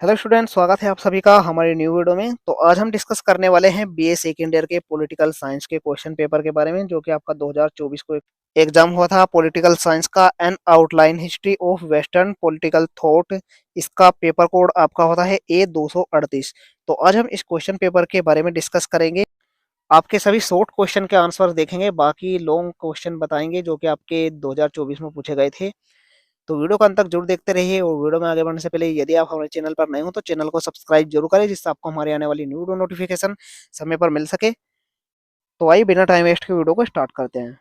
Hello student, स्वागत है आप सभी का हमारे न्यू वीडियो में। तो आज हम डिस्कस करने वाले हैं बीए सेकेंड ईयर के पॉलिटिकल साइंस के क्वेश्चन पेपर के बारे में, जो कि आपका 2024 को एग्जाम हुआ था। पॉलिटिकल साइंस का N outline history of western political thought. इसका पेपर कोड आपका होता है A238। तो आज हम इस क्वेश्चन पेपर के बारे में डिस्कस करेंगे। आपके सभी शॉर्ट क्वेश्चन के आंसर देखेंगे, बाकी लॉन्ग क्वेश्चन बताएंगे जो कि आपके 2024 में पूछे गए थे। तो वीडियो को अंत तक जरूर देखते रहिए, और वीडियो में आगे बढ़ने से पहले यदि आप हमारे चैनल पर नए हो तो चैनल को सब्सक्राइब जरूर करें, जिससे आपको हमारे आने वाली न्यू वीडियो नोटिफिकेशन समय पर मिल सके। तो आइए बिना टाइम वेस्ट के वीडियो को स्टार्ट करते हैं।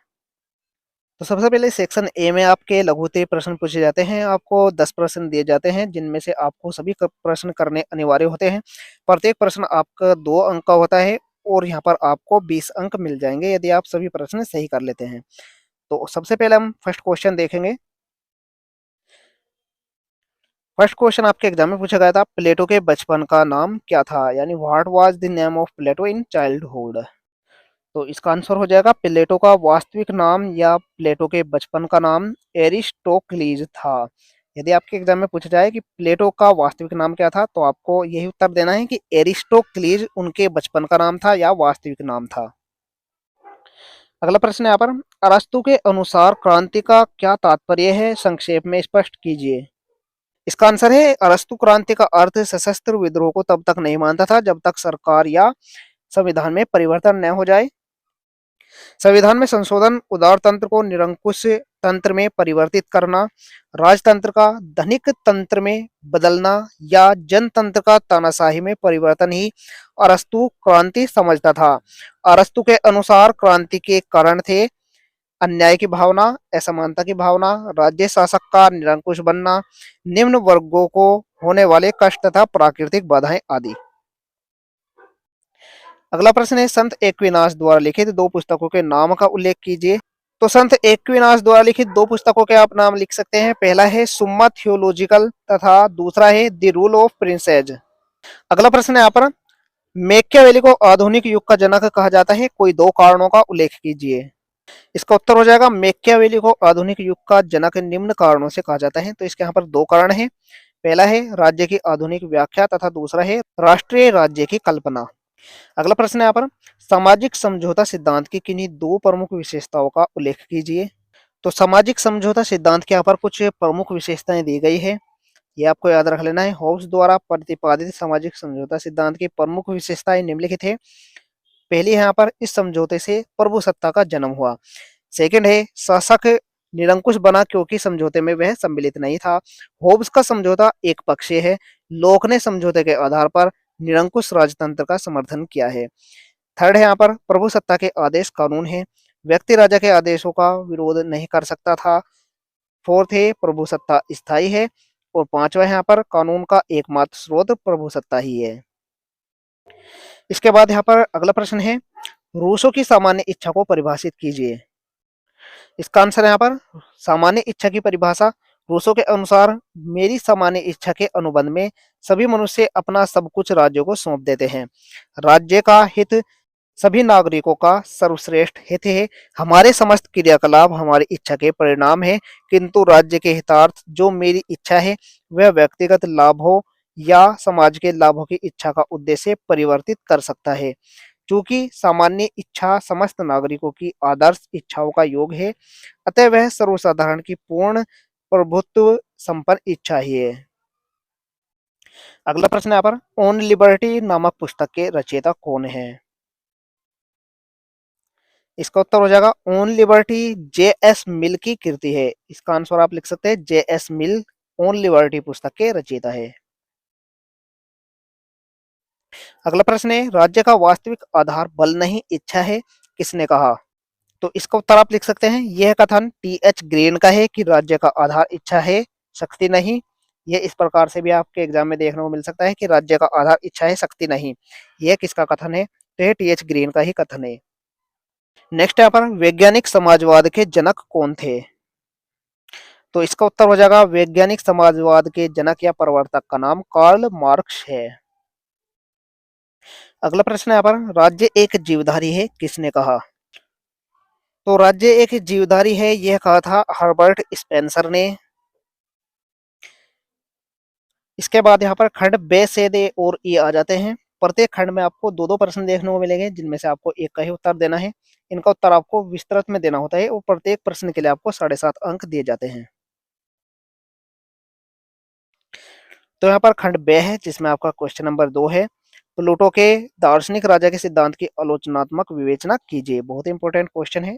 तो सबसे पहले सेक्शन ए में आपके लघुत्तरीय प्रश्न पूछे जाते हैं। आपको 10 प्रश्न दिए जाते हैं, जिनमें से आपको सभी प्रश्न करने अनिवार्य होते हैं। प्रत्येक प्रश्न आपका 2 अंक का होता है, और यहाँ पर आपको 20 अंक मिल जाएंगे यदि आप सभी प्रश्न सही कर लेते हैं। तो सबसे पहले हम फर्स्ट क्वेश्चन देखेंगे। फर्स्ट क्वेश्चन आपके एग्जाम में पूछा गया था, प्लेटो के बचपन का नाम क्या था, यानी what was the name of Plato in childhood. तो इसका आंसर हो जाएगा, प्लेटो का वास्तविक नाम या प्लेटो के बचपन का नाम एरिस्टोक्लीज था। यदि आपके एग्जाम में पूछा जाए कि प्लेटो का वास्तविक नाम क्या था, तो आपको यही उत्तर देना है कि एरिस्टोक्लीज उनके बचपन का नाम था या वास्तविक नाम था। अगला प्रश्न है यहाँ पर, अरस्तु के अनुसार क्रांति का क्या तात्पर्य है, संक्षेप में स्पष्ट कीजिए। इसका आंसर है, अरस्तु क्रांति का अर्थ सशस्त्र विद्रोह को तब तक नहीं मानता था जब तक सरकार या संविधान में परिवर्तन न हो जाए। संविधान में संशोधन, उदारतंत्र को निरंकुश तंत्र में परिवर्तित करना, राजतंत्र का धनिक तंत्र में बदलना या जनतंत्र का तानाशाही में परिवर्तन ही अरस्तु क्रांति समझता था। अरस्तु के अनुसार क्रांति के कारण थे अन्याय की भावना, असमानता की भावना, राज्य शासक का निरंकुश बनना, निम्न वर्गों को होने वाले कष्ट तथा प्राकृतिक बाधाएं आदि। अगला प्रश्न है, संत एक्विनाश द्वारा लिखित 2 पुस्तकों के नाम का उल्लेख कीजिए। तो संत एक्विनाश द्वारा लिखित 2 पुस्तकों के आप नाम लिख सकते हैं। पहला है सुम्मा थियोलॉजिकल तथा दूसरा है द रूल ऑफ प्रिंसेज। अगला प्रश्न है यहाँ पर, मैकियावेली को आधुनिक युग का जनक कहा जाता है, कोई 2 कारणों का उल्लेख कीजिए। इसका उत्तर हो जाएगा, मैकियावेली को आधुनिक युग का जनक निम्न कारणों से कहा जाता है। तो इसके यहाँ पर 2 कारण हैं। पहला है राज्य की आधुनिक व्याख्या तथा दूसरा है राष्ट्रीय राज्य की कल्पना। अगला प्रश्न है यहाँ पर, सामाजिक समझौता सिद्धांत की किन्हीं 2 प्रमुख विशेषताओं का उल्लेख कीजिए। तो सामाजिक समझौता सिद्धांत के यहाँ पर कुछ प्रमुख विशेषताएं दी गई है, ये आपको याद रख लेना है। होब्स द्वारा प्रतिपादित सामाजिक समझौता सिद्धांत की प्रमुख विशेषताएं निम्नलिखित है। पहली है यहाँ पर, इस समझौते से प्रभु सत्ता का जन्म हुआ। सेकंड है, शासक निरंकुश बना क्योंकि समझौते में वह सम्मिलित नहीं था। होब्स का समझौता एक पक्षीय है। लोक ने समझौते के आधार पर निरंकुश राजतंत्र का समर्थन किया है। थर्ड है यहाँ पर, प्रभु सत्ता के आदेश कानून है, व्यक्ति राजा के आदेशों का विरोध नहीं कर सकता था। फोर्थ है, प्रभु सत्ता स्थायी है। और पांचवा है यहाँ पर, कानून का एकमात्र स्रोत प्रभु सत्ता ही है। इसके बाद यहाँ पर अगला प्रश्न है, रूसों की सामान्य इच्छा को परिभाषित कीजिए। इसका आंसर यहाँ पर, सामान्य इच्छा की परिभाषा, रूसो के अनुसार मेरी सामान्य इच्छा के अनुबंध में सभी मनुष्य अपना सब कुछ राज्यों को सौंप देते हैं। राज्य का हित सभी नागरिकों का सर्वश्रेष्ठ हित है। हमारे समस्त क्रियाकलाप हमारी इच्छा के परिणाम है, किंतु राज्य के हितार्थ जो मेरी इच्छा है वह व्यक्तिगत लाभों या समाज के लाभों की इच्छा का उद्देश्य परिवर्तित कर सकता है। चूंकि सामान्य इच्छा समस्त नागरिकों की आदर्श इच्छाओं का योग है, अतः वह सर्वसाधारण की पूर्ण प्रभुत्व संपन्न इच्छा ही है। अगला प्रश्न यहाँ पर, ऑन लिबर्टी नामक पुस्तक के रचयिता कौन है। इसका उत्तर हो जाएगा, ऑन लिबर्टी J.S. मिल की कृति है। इसका आंसर आप लिख सकते हैं, J.S. मिल ऑन लिबर्टी पुस्तक के रचयिता है। अगला प्रश्न है, राज्य का वास्तविक आधार बल नहीं इच्छा है, किसने कहा। तो इसका उत्तर आप लिख सकते हैं, यह कथन T.H. ग्रीन का है कि राज्य का आधार इच्छा है, शक्ति नहीं। यह इस प्रकार से भी आपके एग्जाम में देखने को मिल सकता है कि राज्य का आधार इच्छा है, शक्ति नहीं। यह किसका कथन है, तो यह T.H. ग्रीन का ही कथन है। नेक्स्ट यहाँ पर, वैज्ञानिक समाजवाद के जनक कौन थे। तो इसका उत्तर हो जाएगा, वैज्ञानिक समाजवाद के जनक या प्रवर्तक का नाम कार्ल मार्क्स है। अगला प्रश्न यहाँ पर, राज्य एक जीवधारी है, किसने कहा। तो राज्य एक जीवधारी है, यह कहा था हर्बर्ट स्पेंसर ने। इसके बाद यहाँ पर खंड बे से दे और ई आ जाते हैं। प्रत्येक खंड में आपको दो दो प्रश्न देखने को मिलेंगे, जिनमें से आपको एक का ही उत्तर देना है। इनका उत्तर आपको विस्तृत में देना होता है और प्रत्येक प्रश्न के लिए आपको 7.5 अंक दिए जाते हैं। तो यहाँ पर खंड बे है, जिसमें आपका क्वेश्चन नंबर 2 है, प्लूटो के दार्शनिक राजा के सिद्धांत की आलोचनात्मक विवेचना कीजिए। बहुत इंपॉर्टेंट क्वेश्चन है,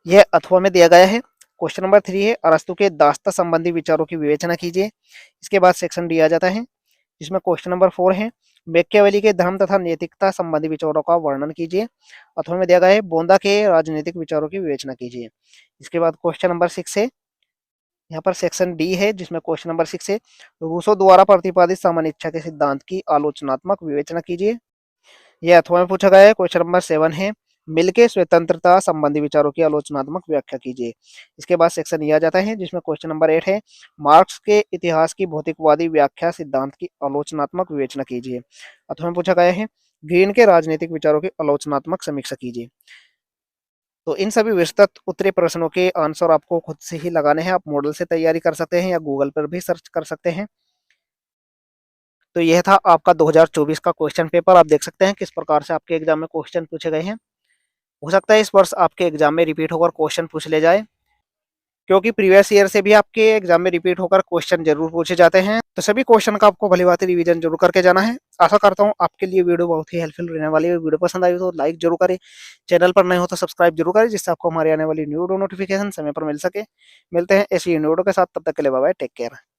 यह अथवा में दिया गया है। क्वेश्चन नंबर 3 है, अरस्तु के दास्ता संबंधी विचारों की विवेचना कीजिए। इसके बाद सेक्शन डी आ जाता है, जिसमें क्वेश्चन नंबर 4 है, मैकियावेली के धर्म तथा नैतिकता संबंधी विचारों का वर्णन कीजिए। अथवा में दिया गया है, बोंदा के राजनीतिक विचारों की विवेचना कीजिए। इसके बाद क्वेश्चन नंबर 6 है, यहाँ पर सेक्शन डी है, जिसमें क्वेश्चन नंबर 6 है, रूसो द्वारा प्रतिपादित सामान्य इच्छा के सिद्धांत की आलोचनात्मक विवेचना कीजिए। यह अथवा में पूछा गया है। क्वेश्चन नंबर 7 है, मिल के स्वतंत्रता संबंधी विचारों की आलोचनात्मक व्याख्या कीजिए। इसके बाद सेक्शन ई आ जाता है, जिसमें क्वेश्चन नंबर 8 है, मार्क्स के इतिहास की भौतिकवादी व्याख्या सिद्धांत की आलोचनात्मक विवेचना कीजिए। अथवा में पूछा गया है, ग्रीन के राजनीतिक विचारों की आलोचनात्मक समीक्षा कीजिए। तो इन सभी विस्तृत उत्तरीय प्रश्नों के आंसर आपको खुद से ही लगाने हैं। आप मॉडल से तैयारी कर सकते हैं या गूगल पर भी सर्च कर सकते हैं। तो यह था आपका 2024 का क्वेश्चन पेपर। आप देख सकते हैं किस प्रकार से आपके एग्जाम में क्वेश्चन पूछे गए हैं। हो सकता है इस वर्ष आपके एग्जाम में रिपीट होकर क्वेश्चन पूछ ले जाए, क्योंकि प्रीवियस ईयर से भी आपके एग्जाम में रिपीट होकर क्वेश्चन जरूर पूछे जाते हैं। तो सभी क्वेश्चन का आपको भलीभांति रिवीजन जरूर करके जाना है। आशा करता हूँ आपके लिए वीडियो बहुत ही हेल्पफुल रहने वाली है। वीडियो पसंद आई तो लाइक जरूर करें, चैनल पर नए हो तो सब्सक्राइब जरूर करें, जिससे आपको हमारी आने वाली न्यू वीडियो नोटिफिकेशन समय पर मिल सके। मिलते हैं ऐसी न्यू वीडियो के साथ, तब तक के लिए बाय बाय, टेक केयर।